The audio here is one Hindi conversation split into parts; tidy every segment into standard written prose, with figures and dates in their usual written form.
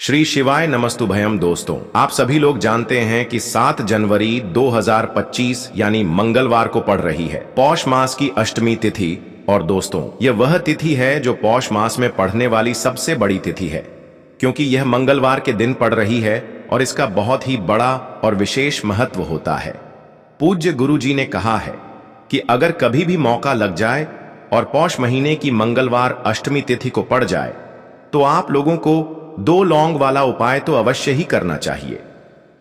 श्री शिवाय नमस्तुभयम। दोस्तों, आप सभी लोग जानते हैं कि 7 जनवरी 2025 यानी मंगलवार को पड़ रही है पौष मास की अष्टमी तिथि। और दोस्तों, यह वह तिथि है जो पौष मास में पढ़ने वाली सबसे बड़ी तिथि है, क्योंकि यह मंगलवार के दिन पड़ रही है और इसका बहुत ही बड़ा और विशेष महत्व होता है। पूज्य गुरु जी ने कहा है कि अगर कभी भी मौका लग जाए और पौष महीने की मंगलवार अष्टमी तिथि को पड़ जाए तो आप लोगों को 2 लौंग वाला उपाय तो अवश्य ही करना चाहिए।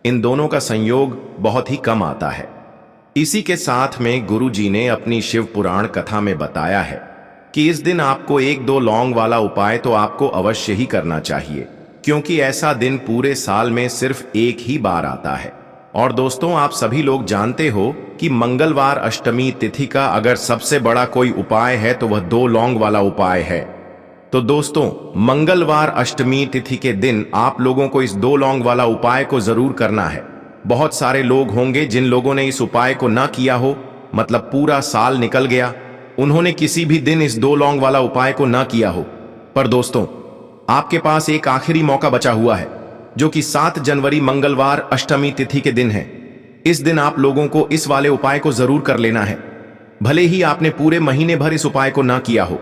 इन दोनों का संयोग बहुत ही कम आता है। इसी के साथ में गुरु जी ने अपनी शिव पुराण कथा में बताया है कि इस दिन आपको 1-2 लौंग वाला उपाय तो आपको अवश्य ही करना चाहिए, क्योंकि ऐसा दिन पूरे साल में सिर्फ एक ही बार आता है। और दोस्तों, आप सभी लोग जानते हो कि मंगलवार अष्टमी तिथि का अगर सबसे बड़ा कोई उपाय है तो वह 2 लौंग वाला उपाय है। तो दोस्तों, मंगलवार अष्टमी तिथि के दिन आप लोगों को इस 2 लौंग वाला उपाय को जरूर करना है। बहुत सारे लोग होंगे जिन लोगों ने इस उपाय को ना किया हो, मतलब पूरा साल निकल गया, उन्होंने किसी भी दिन इस 2 लौंग वाला उपाय को ना किया हो। पर दोस्तों, आपके पास एक आखिरी मौका बचा हुआ है, जो कि 7 जनवरी मंगलवार अष्टमी तिथि के दिन है। इस दिन आप लोगों को इस वाले उपाय को जरूर कर लेना है। भले ही आपने पूरे महीने भर इस उपाय को ना किया हो,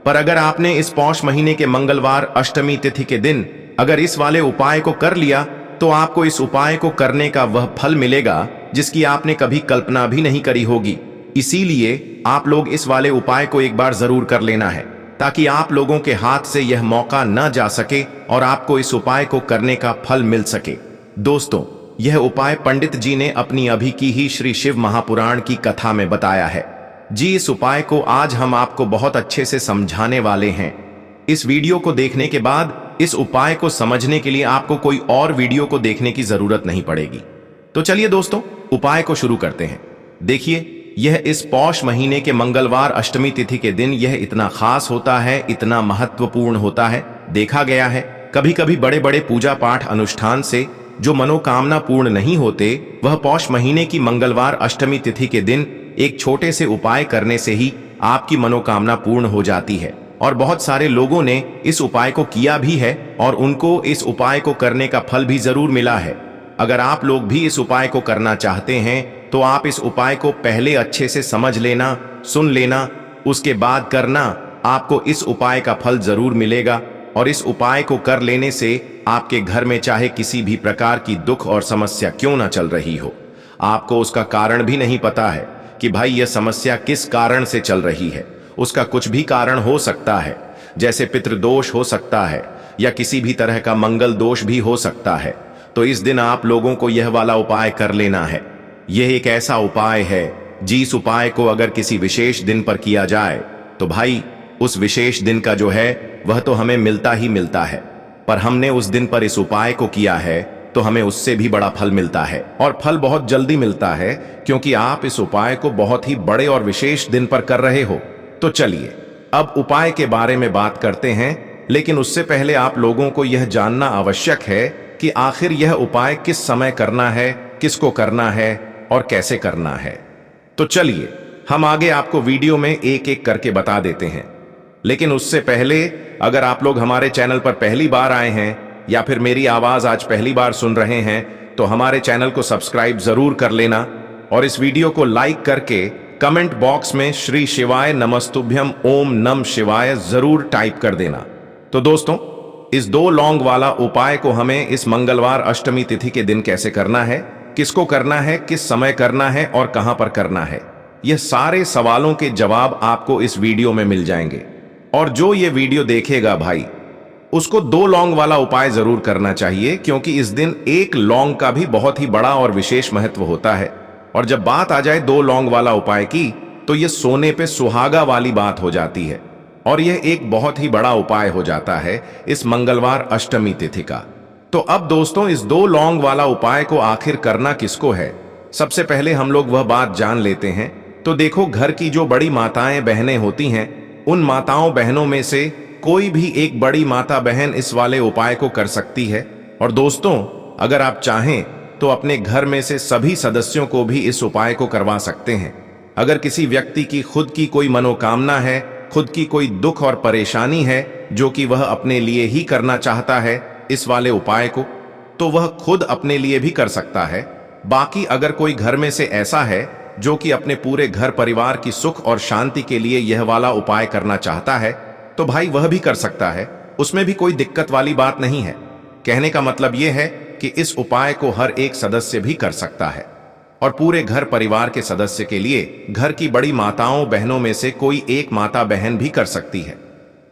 पर अगर आपने इस पौष महीने के मंगलवार अष्टमी तिथि के दिन अगर इस वाले उपाय को कर लिया तो आपको इस उपाय को करने का वह फल मिलेगा जिसकी आपने कभी कल्पना भी नहीं करी होगी। इसीलिए आप लोग इस वाले उपाय को एक बार जरूर कर लेना है, ताकि आप लोगों के हाथ से यह मौका न जा सके और आपको इस उपाय को करने का फल मिल सके। दोस्तों, यह उपाय पंडित जी ने अपनी अभी की ही श्री शिव महापुराण की कथा में बताया है। जी, इस उपाय को आज हम आपको बहुत अच्छे से समझाने वाले हैं। इस वीडियो को देखने के बाद इस उपाय को समझने के लिए आपको कोई और वीडियो को देखने की जरूरत नहीं पड़ेगी। तो चलिए दोस्तों, उपाय को शुरू करते हैं। देखिए, यह इस पौष महीने के मंगलवार अष्टमी तिथि के दिन यह इतना खास होता है, इतना महत्वपूर्ण होता है। देखा गया है कभी कभी बड़े बड़े पूजा पाठ अनुष्ठान से जो मनोकामना पूर्ण नहीं होते, वह पौष महीने की मंगलवार अष्टमी तिथि के दिन एक छोटे से उपाय करने से ही आपकी मनोकामना पूर्ण हो जाती है। और बहुत सारे लोगों ने इस उपाय को किया भी है और उनको इस उपाय को करने का फल भी जरूर मिला है। अगर आप लोग भी इस उपाय को करना चाहते हैं तो आप इस उपाय को पहले अच्छे से समझ लेना, सुन लेना, उसके बाद करना। आपको इस उपाय का फल जरूर मिलेगा। और इस उपाय को कर लेने से आपके घर में चाहे किसी भी प्रकार की दुख और समस्या क्यों ना चल रही हो, आपको उसका कारण भी नहीं पता है कि भाई यह समस्या किस कारण से चल रही है। उसका कुछ भी कारण हो सकता है, जैसे पितृदोष हो सकता है या किसी भी तरह का मंगल दोष भी हो सकता है। तो इस दिन आप लोगों को यह वाला उपाय कर लेना है। यह एक ऐसा उपाय है जिस उपाय को अगर किसी विशेष दिन पर किया जाए तो भाई उस विशेष दिन का जो है वह तो हमें मिलता ही मिलता है। पर हमने उस दिन पर इस उपाय को किया है तो हमें उससे भी बड़ा फल मिलता है, और फल बहुत जल्दी मिलता है, क्योंकि आप इस उपाय को बहुत ही बड़े और विशेष दिन पर कर रहे हो। तो चलिए अब उपाय के बारे में बात करते हैं, लेकिन उससे पहले आप लोगों को यह जानना आवश्यक है कि आखिर यह उपाय किस समय करना है, किसको करना है और कैसे करना है। तो चलिए हम आगे आपको वीडियो में एक एक करके बता देते हैं। लेकिन उससे पहले, अगर आप लोग हमारे चैनल पर पहली बार आए हैं या फिर मेरी आवाज आज पहली बार सुन रहे हैं, तो हमारे चैनल को सब्सक्राइब जरूर कर लेना और इस वीडियो को लाइक करके कमेंट बॉक्स में श्री शिवाय नमस्तुभ्यम ओम नम शिवाय जरूर टाइप कर देना। तो दोस्तों, इस 2 लौंग वाला उपाय को हमें इस मंगलवार अष्टमी तिथि के दिन कैसे करना है, किसको करना है, किस समय करना है और कहां पर करना है, यह सारे सवालों के जवाब आपको इस वीडियो में मिल जाएंगे। और जो ये वीडियो देखेगा भाई, उसको 2 लौंग वाला उपाय जरूर करना चाहिए, क्योंकि इस दिन 1 लौंग का भी बहुत ही बड़ा और विशेष महत्व होता है। और जब बात आ जाए 2 लौंग वाला उपाय की, तो यह सोने पे सुहागा वाली बात हो जाती है और यह एक बहुत ही बड़ा उपाय हो जाता है इस मंगलवार अष्टमी तिथि का। तो अब दोस्तों, इस 2 लौंग वाला उपाय को आखिर करना किसको है, सबसे पहले हम लोग वह बात जान लेते हैं। तो देखो, घर की जो बड़ी माताएं बहनें होती हैं, उन माताओं बहनों में से कोई भी एक बड़ी माता बहन इस वाले उपाय को कर सकती है। और दोस्तों, अगर आप चाहें तो अपने घर में से सभी सदस्यों को भी इस उपाय को करवा सकते हैं। अगर किसी व्यक्ति की खुद की कोई मनोकामना है, खुद की कोई दुख और परेशानी है जो कि वह अपने लिए ही करना चाहता है, इस वाले उपाय को, तो वह खुद अपने लिए भी कर सकता है। बाकी अगर कोई घर में से ऐसा है जो कि अपने पूरे घर परिवार की सुख और शांति के लिए यह वाला उपाय करना चाहता है, तो भाई वह भी कर सकता है, उसमें भी कोई दिक्कत वाली बात नहीं है। कहने का मतलब यह है कि इस उपाय को हर एक सदस्य भी कर सकता है और पूरे घर परिवार के सदस्य के लिए घर की बड़ी माताओं बहनों में से कोई एक माता बहन भी कर सकती है।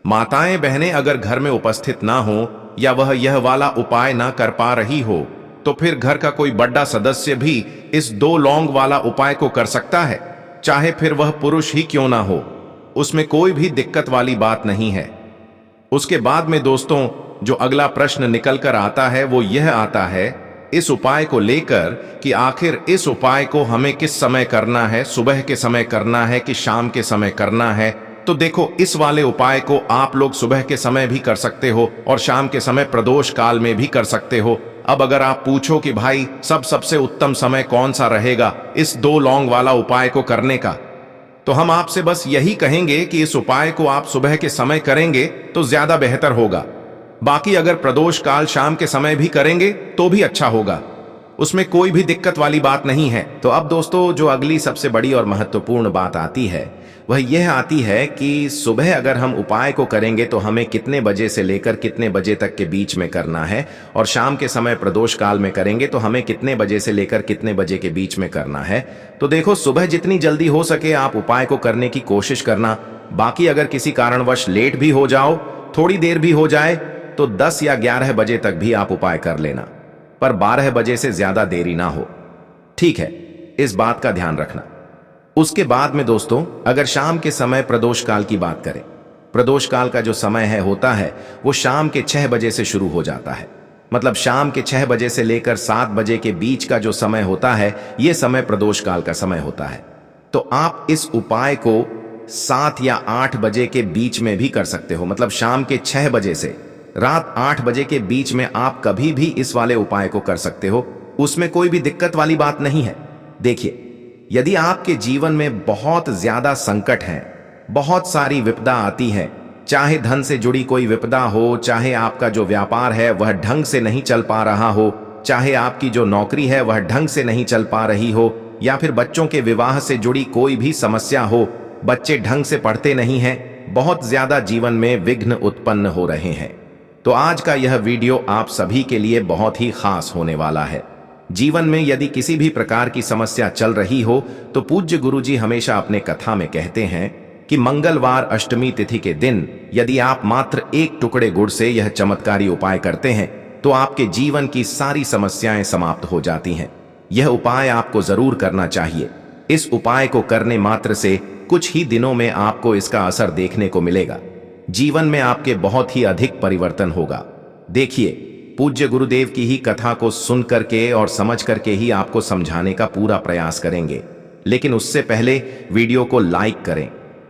माताएं बहनें अगर घर में उपस्थित ना हो या वह यह वाला उपाय ना कर पा रही हो, तो फिर घर का कोई बड़ा सदस्य भी इस 2 लौंग वाला उपाय को कर सकता है, चाहे फिर वह पुरुष ही क्यों ना हो, उसमें कोई भी दिक्कत वाली बात नहीं है। उसके बाद में दोस्तों जो अगला प्रश्न निकल कर आता है वो यह आता है इस उपाय को लेकर कि आखिर इस उपाय को हमें किस समय करना है, सुबह के समय करना है कि शाम के समय करना है। तो देखो, इस वाले उपाय को आप लोग सुबह के समय भी कर सकते हो और शाम के समय प्रदोष काल में भी कर सकते हो। अब अगर आप पूछो कि भाई सबसे उत्तम समय कौन सा रहेगा इस 2 लौंग वाला उपाय को करने का, तो हम आपसे बस यही कहेंगे कि इस उपाय को आप सुबह के समय करेंगे तो ज्यादा बेहतर होगा। बाकी अगर प्रदोष काल शाम के समय भी करेंगे तो भी अच्छा होगा, उसमें कोई भी दिक्कत वाली बात नहीं है। तो अब दोस्तों जो अगली सबसे बड़ी और महत्वपूर्ण बात आती है वह यह आती है कि सुबह अगर हम उपाय को करेंगे तो हमें कितने बजे से लेकर कितने बजे तक के बीच में करना है, और शाम के समय प्रदोष काल में करेंगे तो हमें कितने बजे से लेकर कितने बजे के बीच में करना है। तो देखो, सुबह जितनी जल्दी हो सके आप उपाय को करने की कोशिश करना। बाकी अगर किसी कारणवश लेट भी हो जाओ, थोड़ी देर भी हो जाए, तो 10 या 11 बजे तक भी आप उपाय कर लेना, पर 12 बजे से ज्यादा देरी ना हो, ठीक है? इस बात का ध्यान रखना। उसके बाद में दोस्तों अगर शाम के समय प्रदोष काल की बात करें, प्रदोष काल का जो समय है होता है वो शाम के 6 बजे से शुरू हो जाता है। मतलब शाम के 6 बजे से लेकर 7 बजे के बीच का जो समय होता है यह समय प्रदोष काल का समय होता है। तो आप इस उपाय को 7 या 8 बजे के बीच में भी कर सकते हो। मतलब शाम के 6 बजे से रात 8 बजे के बीच में आप कभी भी इस वाले उपाय को कर सकते हो, उसमें कोई भी दिक्कत वाली बात नहीं है। देखिए, यदि आपके जीवन में बहुत ज्यादा संकट हैं, बहुत सारी विपदा आती है, चाहे धन से जुड़ी कोई विपदा हो, चाहे आपका जो व्यापार है वह ढंग से नहीं चल पा रहा हो, चाहे आपकी जो नौकरी है वह ढंग से नहीं चल पा रही हो, या फिर बच्चों के विवाह से जुड़ी कोई भी समस्या हो, बच्चे ढंग से पढ़ते नहीं हैं, बहुत ज्यादा जीवन में विघ्न उत्पन्न हो रहे हैं, तो आज का यह वीडियो आप सभी के लिए बहुत ही खास होने वाला है। जीवन में यदि किसी भी प्रकार की समस्या चल रही हो तो पूज्य गुरुजी हमेशा अपने कथा में कहते हैं कि मंगलवार अष्टमी तिथि के दिन यदि आप मात्र 1 टुकड़े गुड़ से यह चमत्कारी उपाय करते हैं तो आपके जीवन की सारी समस्याएं समाप्त हो जाती हैं। यह उपाय आपको जरूर करना चाहिए। इस उपाय को करने मात्र से कुछ ही दिनों में आपको इसका असर देखने को मिलेगा। जीवन में आपके बहुत ही अधिक परिवर्तन होगा। देखिए, पूज्य गुरुदेव की ही कथा को सुन करके और समझ करके ही आपको समझाने का पूरा प्रयास करेंगे, लेकिन उससे पहले वीडियो को लाइक करें।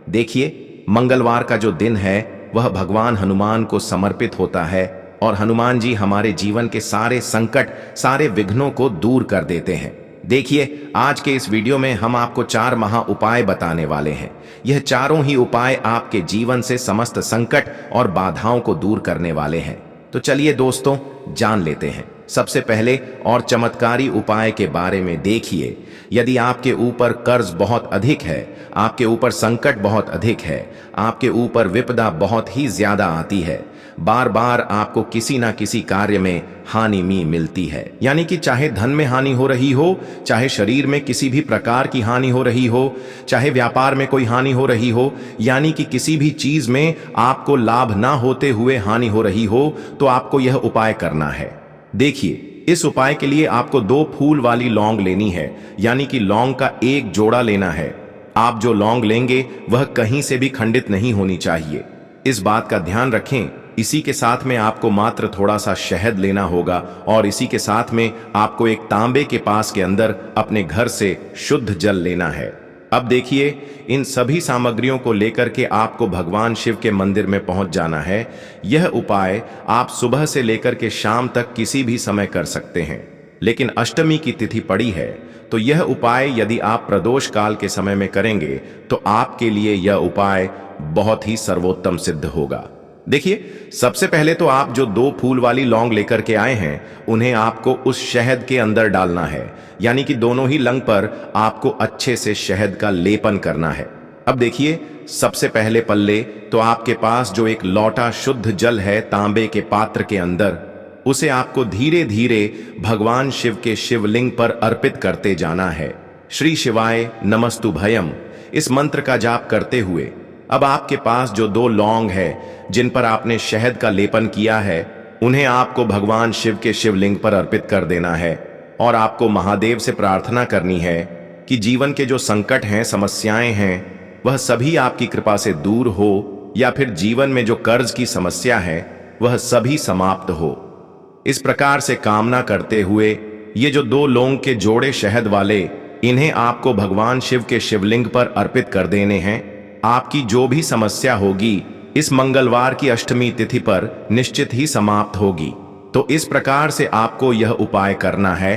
देखिए, मंगलवार का जो दिन है वह भगवान हनुमान को समर्पित होता है और हनुमान जी हमारे जीवन के सारे संकट, सारे विघ्नों को दूर कर देते हैं। देखिए, आज के इस वीडियो में हम आपको 4 महा उपाय बताने वाले हैं। यह चारों ही उपाय आपके जीवन से समस्त संकट और बाधाओं को दूर करने वाले हैं। तो चलिए दोस्तों, जान लेते हैं सबसे पहले और चमत्कारी उपाय के बारे में। देखिए, यदि आपके ऊपर कर्ज बहुत अधिक है, आपके ऊपर संकट बहुत अधिक है, आपके ऊपर विपदा बहुत ही ज्यादा आती है, बार बार आपको किसी ना किसी कार्य में हानि मिलती है, यानी कि चाहे धन में हानि हो रही हो, चाहे शरीर में किसी भी प्रकार की हानि हो रही हो, चाहे व्यापार में कोई हानि हो रही हो, यानी कि किसी भी चीज में आपको लाभ ना होते हुए हानि हो रही हो, तो आपको यह उपाय करना है। देखिए, इस उपाय के लिए आपको 2 फूल वाली लौंग लेनी है, यानी कि लौंग का 1 जोड़ा लेना है। आप जो लौंग लेंगे वह कहीं से भी खंडित नहीं होनी चाहिए, इस बात का ध्यान रखें। इसी के साथ में आपको मात्र थोड़ा सा शहद लेना होगा और इसी के साथ में आपको एक तांबे के पास के अंदर अपने घर से शुद्ध जल लेना है। अब देखिए, इन सभी सामग्रियों को लेकर के आपको भगवान शिव के मंदिर में पहुंच जाना है। यह उपाय आप सुबह से लेकर के शाम तक किसी भी समय कर सकते हैं, लेकिन अष्टमी की तिथि पड़ी है तो यह उपाय यदि आप प्रदोष काल के समय में करेंगे तो आपके लिए यह उपाय बहुत ही सर्वोत्तम सिद्ध होगा। देखिए, सबसे पहले तो आप जो 2 फूल वाली लौंग लेकर के आए हैं, उन्हें आपको उस शहद के अंदर डालना है। यानी कि दोनों ही लंग पर आपको अच्छे से शहद का लेपन करना है। अब देखिए, सबसे पहले पल्ले तो आपके पास जो एक लौटा शुद्ध जल है तांबे के पात्र के अंदर, उसे आपको धीरे धीरे भगवान शिव के शिवलिंग पर अर्पित करते जाना है। श्री शिवाय नमस्तुभयम इस मंत्र का जाप करते हुए अब आपके पास जो 2 लौंग है जिन पर आपने शहद का लेपन किया है, उन्हें आपको भगवान शिव के शिवलिंग पर अर्पित कर देना है और आपको महादेव से प्रार्थना करनी है कि जीवन के जो संकट हैं, समस्याएं हैं, वह सभी आपकी कृपा से दूर हो, या फिर जीवन में जो कर्ज की समस्या है वह सभी समाप्त हो। इस प्रकार से कामना करते हुए ये जो 2 लौंग के जोड़े शहद वाले, इन्हें आपको भगवान शिव के शिवलिंग पर अर्पित कर देने हैं। आपकी जो भी समस्या होगी इस मंगलवार की अष्टमी तिथि पर निश्चित ही समाप्त होगी। तो इस प्रकार से आपको यह उपाय करना है।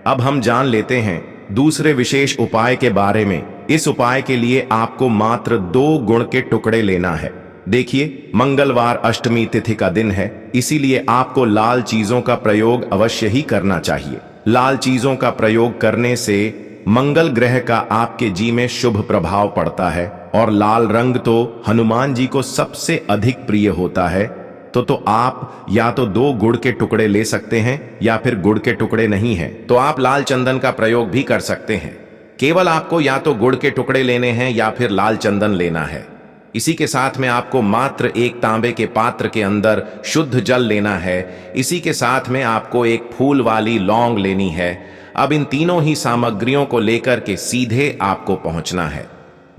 अब हम जान लेते हैं दूसरे विशेष उपाय के बारे में। इस उपाय के लिए आपको मात्र 2 गुड़ के टुकड़े लेना है। देखिए, मंगलवार अष्टमी तिथि का दिन है, इसीलिए आपको लाल चीजों का प्रयोग अवश्य ही करना चाहिए। लाल चीजों का प्रयोग करने से मंगल ग्रह का आपके जी में शुभ प्रभाव पड़ता है और लाल रंग तो हनुमान जी को सबसे अधिक प्रिय होता है। तो आप या तो 2 गुड़ के टुकड़े ले सकते हैं, या फिर गुड़ के टुकड़े नहीं हैं तो आप लाल चंदन का प्रयोग भी कर सकते हैं। केवल आपको या तो गुड़ के टुकड़े लेने हैं या फिर लाल चंदन लेना है। इसी के साथ में आपको मात्र एक तांबे के पात्र के अंदर शुद्ध जल लेना है। इसी के साथ में आपको एक फूल वाली लौंग लेनी है। अब इन तीनों ही सामग्रियों को लेकर के सीधे आपको पहुंचना है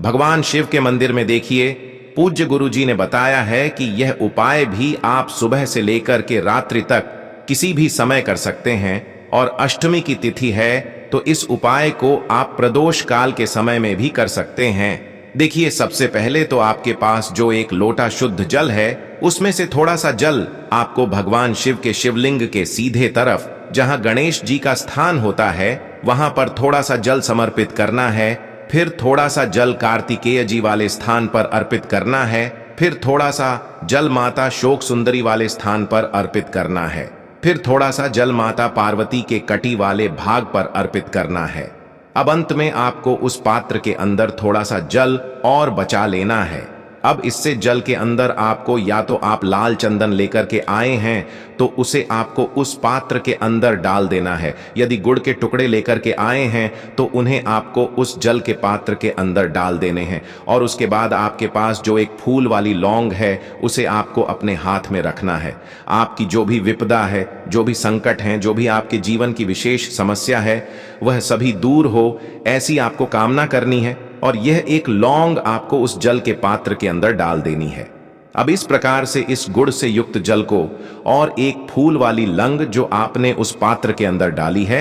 भगवान शिव के मंदिर में। देखिए, पूज्य गुरु जी ने बताया है कि यह उपाय भी आप सुबह से लेकर के रात्रि तक किसी भी समय कर सकते हैं, और अष्टमी की तिथि है तो इस उपाय को आप प्रदोष काल के समय में भी कर सकते हैं। देखिए, सबसे पहले तो आपके पास जो एक लोटा शुद्ध जल है, उसमें से थोड़ा सा जल आपको भगवान शिव के शिवलिंग के सीधे तरफ, जहां गणेश जी का स्थान होता है, वहां पर थोड़ा सा जल समर्पित करना है। फिर थोड़ा सा जल कार्तिकेय जी वाले स्थान पर अर्पित करना है। फिर थोड़ा सा जल माता शोक सुंदरी वाले स्थान पर अर्पित करना है। फिर थोड़ा सा जल माता पार्वती के कटी वाले भाग पर अर्पित करना है। अब अंत में आपको उस पात्र के अंदर थोड़ा सा जल और बचा लेना है। अब इससे जल के अंदर आपको, या तो आप लाल चंदन लेकर के आए हैं तो उसे आपको उस पात्र के अंदर डाल देना है। यदि गुड़ के टुकड़े लेकर के आए हैं तो उन्हें आपको उस जल के पात्र के अंदर डाल देने हैं। और उसके बाद आपके पास जो एक फूल वाली लौंग है, उसे आपको अपने हाथ में रखना है। आपकी जो भी विपदा है, जो भी संकट हैं, जो भी आपके जीवन की विशेष समस्या है, वह सभी दूर हो, ऐसी आपको कामना करनी है। और यह एक लौंग आपको उस जल के पात्र के अंदर डाल देनी है। अब इस प्रकार से इस गुड़ से युक्त जल को और एक फूल वाली लंग जो आपने उस पात्र के अंदर डाली है,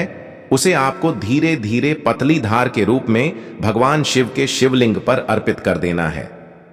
उसे आपको धीरे धीरे पतली धार के रूप में भगवान शिव के शिवलिंग पर अर्पित कर देना है।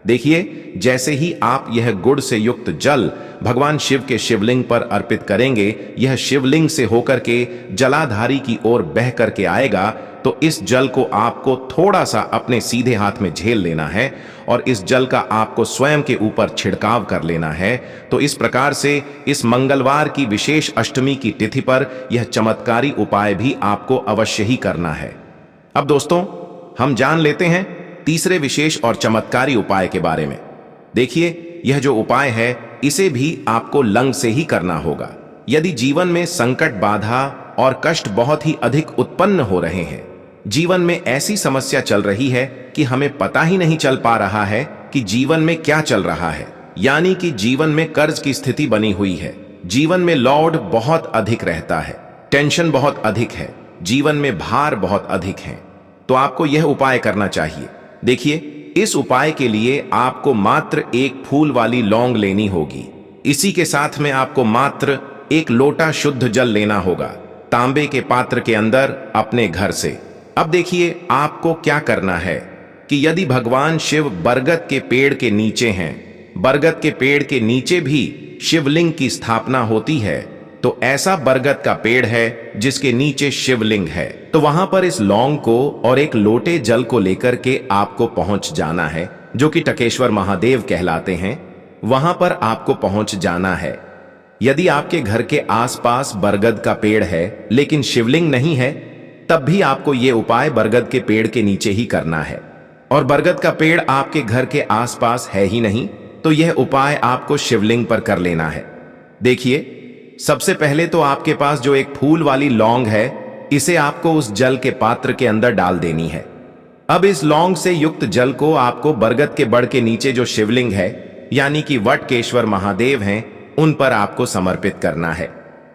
देखिए, जैसे ही आप यह गुड़ से युक्त जल भगवान शिव के शिवलिंग पर अर्पित करेंगे, यह शिवलिंग से होकर के जलाधारी की ओर बह करके आएगा। तो इस जल को आपको थोड़ा सा अपने सीधे हाथ में झेल लेना है और इस जल का आपको स्वयं के ऊपर छिड़काव कर लेना है। तो इस प्रकार से इस मंगलवार की विशेष अष्टमी की तिथि पर यह चमत्कारी उपाय भी आपको अवश्य ही करना है। अब दोस्तों, हम जान लेते हैं तीसरे विशेष और चमत्कारी उपाय के बारे में। देखिए, यह जो उपाय है, इसे भी आपको लंग से ही करना होगा। यदि जीवन में संकट, बाधा और कष्ट बहुत ही अधिक उत्पन्न हो रहे हैं, जीवन में ऐसी समस्या चल रही है कि हमें पता ही नहीं चल पा रहा है कि जीवन में क्या चल रहा है, यानी कि जीवन में कर्ज की स्थिति बनी हुई है, जीवन में लोड बहुत अधिक रहता है, टेंशन बहुत अधिक है, जीवन में भार बहुत अधिक है, तो आपको यह उपाय करना चाहिए। देखिए, इस उपाय के लिए आपको मात्र एक फूल वाली लौंग लेनी होगी। इसी के साथ में आपको मात्र एक लोटा शुद्ध जल लेना होगा, तांबे के पात्र के अंदर अपने घर से। अब देखिए, आपको क्या करना है कि यदि भगवान शिव बरगद के पेड़ के नीचे हैं, बरगद के पेड़ के नीचे भी शिवलिंग की स्थापना होती है, तो ऐसा बरगद का पेड़ है जिसके नीचे शिवलिंग है, तो वहां पर इस लौंग को और एक लोटे जल को लेकर के आपको पहुंच जाना है, जो कि टकेश्वर महादेव कहलाते हैं। वहां पर आपको पहुंच जाना है। यदि आपके घर के आसपास बरगद का पेड़ है लेकिन शिवलिंग नहीं है, तब भी आपको यह उपाय बरगद के पेड़ के नीचे ही करना है। और बरगद का पेड़ आपके घर के आसपास है ही नहीं, तो यह उपाय आपको शिवलिंग पर कर लेना है। देखिए, सबसे पहले तो आपके पास जो एक फूल वाली लौंग है, इसे आपको उस जल के पात्र के अंदर डाल देनी है। अब इस लौंग से युक्त जल को आपको बरगद के बड़ के नीचे जो शिवलिंग है, यानी कि वटकेश्वर महादेव हैं, उन पर आपको समर्पित करना है।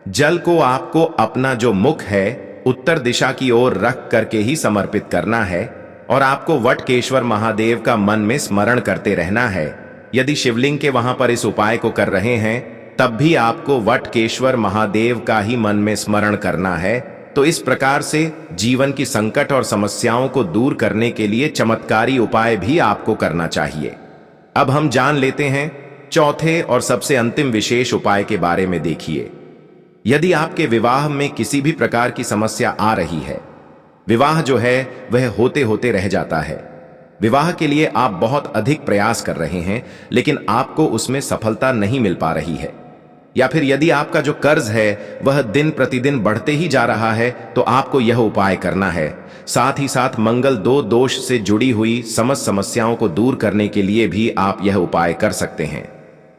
जल को आपको अपना जो मुख है उत्तर दिशा की ओर रख करके ही समर्पित करना है और आपको वटकेश्वर महादेव का मन में स्मरण करते रहना है। यदि शिवलिंग के वहां पर इस उपाय को कर रहे हैं, तब भी आपको वटकेश्वर महादेव का ही मन में स्मरण करना है। तो इस प्रकार से जीवन की संकट और समस्याओं को दूर करने के लिए चमत्कारी उपाय भी आपको करना चाहिए। अब हम जान लेते हैं चौथे और सबसे अंतिम विशेष उपाय के बारे में। देखिए, यदि आपके विवाह में किसी भी प्रकार की समस्या आ रही है, विवाह जो है वह होते होते रह जाता है, विवाह के लिए आप बहुत अधिक प्रयास कर रहे हैं लेकिन आपको उसमें सफलता नहीं मिल पा रही है, या फिर यदि आपका जो कर्ज है वह दिन प्रतिदिन बढ़ते ही जा रहा है, तो आपको यह उपाय करना है। साथ ही साथ मंगल दोष से जुड़ी हुई समस्त समस्याओं को दूर करने के लिए भी आप यह उपाय कर सकते हैं।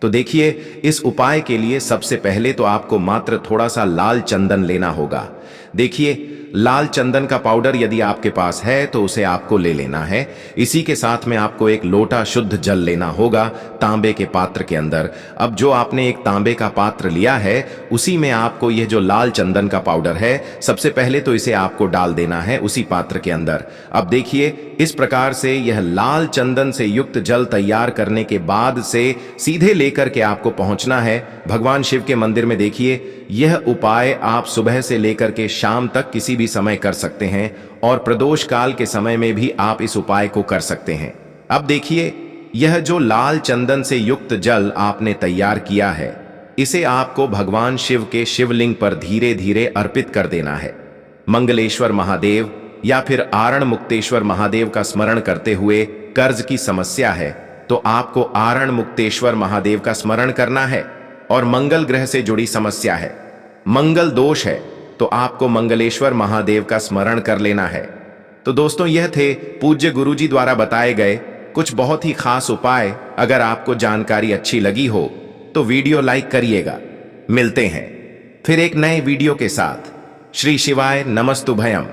तो देखिए, इस उपाय के लिए सबसे पहले तो आपको मात्र थोड़ा सा लाल चंदन लेना होगा। देखिए, लाल चंदन का पाउडर यदि आपके पास है तो उसे आपको ले लेना है। इसी के साथ में आपको एक लोटा शुद्ध जल लेना होगा तांबे के पात्र के अंदर। अब जो आपने एक तांबे का पात्र लिया है, उसी में आपको यह जो लाल चंदन का पाउडर है, सबसे पहले तो इसे आपको डाल देना है उसी पात्र के अंदर। अब देखिए, इस प्रकार से यह लाल चंदन से युक्त जल तैयार करने के बाद से सीधे लेकर के आपको पहुंचना है भगवान शिव के मंदिर में। देखिए, यह उपाय आप सुबह से लेकर के शाम तक किसी भी समय कर सकते हैं और प्रदोष काल के समय में भी आप इस उपाय को कर सकते हैं। अब देखिए, यह जो लाल चंदन से युक्त जल आपने तैयार किया है, इसे आपको भगवान शिव के शिवलिंग पर धीरे धीरे अर्पित कर देना है। मंगलेश्वर महादेव या फिर आरण मुक्तेश्वर महादेव का स्मरण करते हुए, कर्ज की समस्या है तो आपको आरण मुक्तेश्वर महादेव का स्मरण करना है, और मंगल ग्रह से जुड़ी समस्या है, मंगल दोष है, तो आपको मंगलेश्वर महादेव का स्मरण कर लेना है। तो दोस्तों, यह थे पूज्य गुरुजी द्वारा बताए गए कुछ बहुत ही खास उपाय। अगर आपको जानकारी अच्छी लगी हो तो वीडियो लाइक करिएगा। मिलते हैं फिर एक नए वीडियो के साथ। श्री शिवाय नमस्तुभयम।